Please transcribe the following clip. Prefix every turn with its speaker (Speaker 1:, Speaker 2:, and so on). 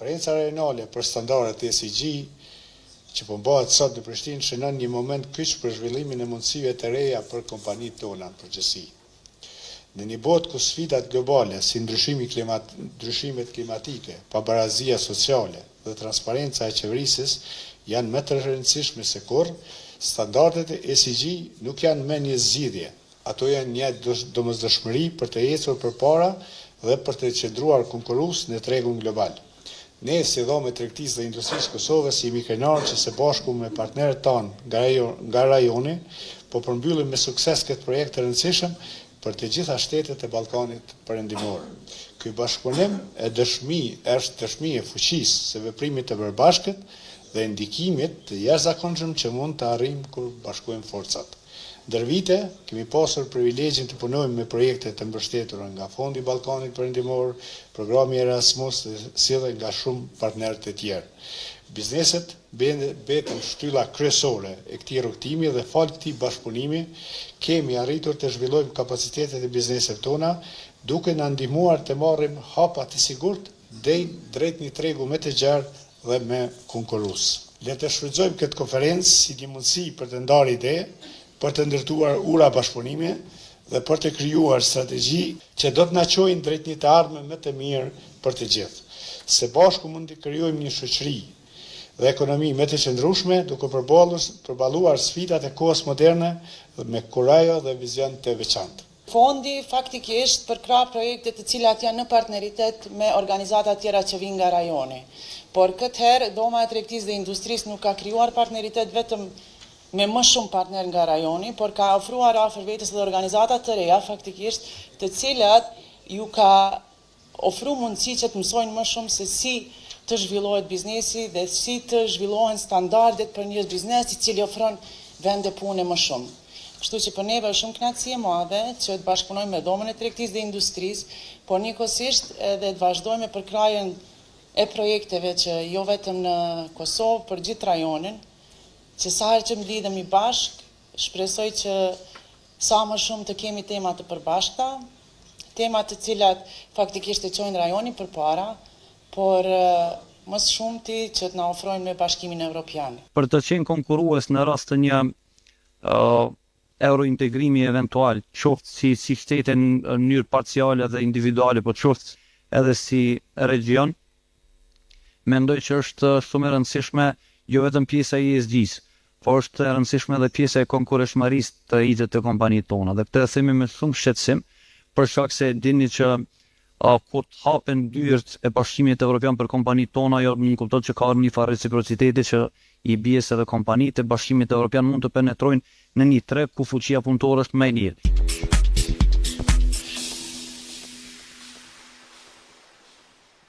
Speaker 1: Konferenca rajonale për standardet ESG që po bëhet sot në Prishtinë shënon një moment kyç për zhvillimin e mundësive të reja për kompanitë tona në përgjithësi. Në një botë ku sfidat globale si ndryshimet klimatike, pabarazia sociale dhe transparenca e qeverisjes janë më të rëndësishme se kurrë, standardet e ESG nuk janë më një zgjidhje, ato janë një domosdoshmëri për të ecur përpara dhe për të qëndruar konkurrues në tregun global. Ne, si Dhomë e Tregtisë dhe Industrisë Kosovës, jemi krenarë që së bashku me partnerët tanë nga rajoni, po përmbyllim me sukses këtë projekt të rëndësishëm për të gjitha shtetet e Ballkanit Perëndimor. Ky bashkëpunim është dëshmi e fuqisë së veprimit të përbashkët dhe ndikimit të jashtëzakonshëm që mund të arrijmë kur bashkojmë forcat. Ndër vite, kemi pasur privilegjin të punojmë me projekte të mbështetura nga Fondi Ballkanit Perëndimor, programi Erasmus dhe si dhe nga shumë partnerë të tjerë. Bizneset betën shtylla kryesore e këtij rrugtimi dhe fal këtij bashkëpunimi kemi arritur të zhvillojmë kapacitetet e bizneseve tona, duke na ndihmuar të marrim hapa të sigurt drejt një tregu më të gjerë dhe më konkurrues. Le të shfrytëzojmë këtë konferencë si një mundësi për të ndarë ide, për të ndërtuar ura bashkëpunime dhe për të krijuar strategji që do të na çojnë drejt një të ardhme më të mirë për të gjithë. Së bashku mund të krijojmë një shoqëri dhe ekonomi më të qëndrueshme, duke përballuar sfidat e kohës moderne me kurajo dhe vizion të veçantë.
Speaker 2: Fondi faktikisht përkrah projekte të cilat janë në partneritet me organizata tjera që vijnë nga rajoni. Por këtë herë Dhoma e Tregtisë dhe Industrisë nuk ka krijuar partneritet vetëm me më shumë partner nga rajoni, por ka ofruar afër vetes dhe organizata të reja, faktikisht, të cilat ju ka ofru mundësi që të mësojnë më shumë se si të zhvillohet biznesi dhe si të zhvillohen standardet për një biznes i cili ofron vende pune më shumë. Kështu që për neve është shumë kënaqësi e madhe që të bashkëpunojmë me Dhomën e Tregtisë dhe Industrisë, por njëkohësisht edhe të vazhdojmë me përkrajën e projekteve që jo vetëm në Kosovë, për gjithë rajonin, që sa herë që mblidhemi bashkë, shpresoj që sa më shumë të kemi tema të përbashkëta, tema të cilat faktikisht e çojnë rajonin përpara, por më së shumti që të na ofrojnë me Bashkimin Evropian.
Speaker 3: Për të qenë konkurrues në rast të një eurointegrimi eventual, qoftë si shtete në mënyrë parciale dhe individuale, por qoftë edhe si region, mendoj që është shumë e rëndësishme jo vetëm pjesa e ESG-s, por është e rëndësishme edhe pjesa e konkurreshmërisë të ITE të kompanitë tona. Dhe këtë e themi me shumë shqetësim, për shkak se dini që kur të hapen dyert e Bashkimit Evropian për kompanitë tona, jo më kupton që ka një farë reciprociteti që i bie se edhe kompanitë e Bashkimit Evropian mund të penetrojnë në një treg ku fuqia punëtore është më e lehtë.